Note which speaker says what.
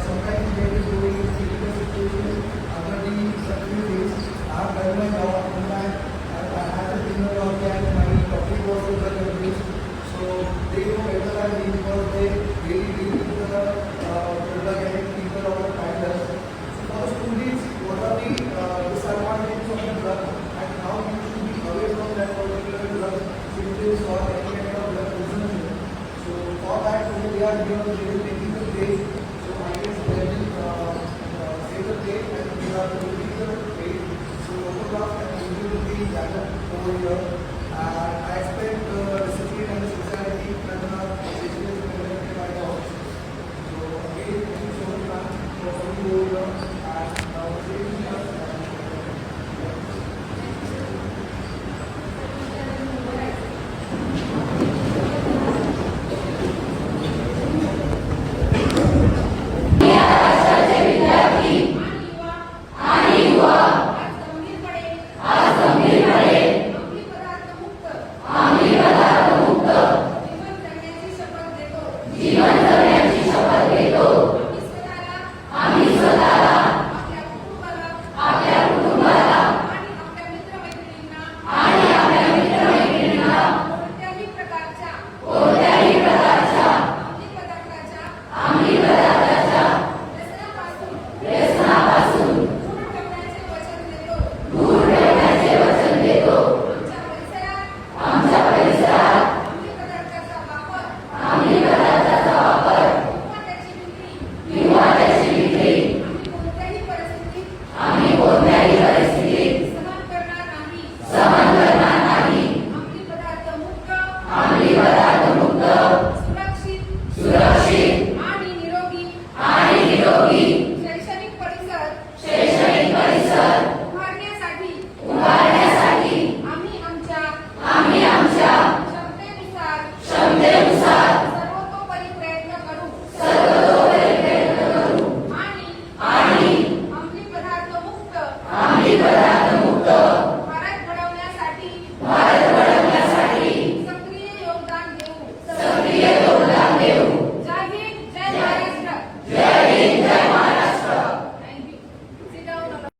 Speaker 1: sometimes there is going critical situation under the certain things. I have done my job and I had a dinner or my topic was the drug abuse. So they know better than me because they really deal with the drug addict people or the kindness. So for the students, what are the disadvantages of the drug and how you should be away from that particular drug symptoms or any kind of drug consumption. So for that, they are taking the place. So I guess they will save the place and they are releasing the place. So photograph and video will be gathered over here. I expect discipline and the society and the education will be conducted by the office. So again, thank you so much ma'am for coming over here and saving us.
Speaker 2: Jeevan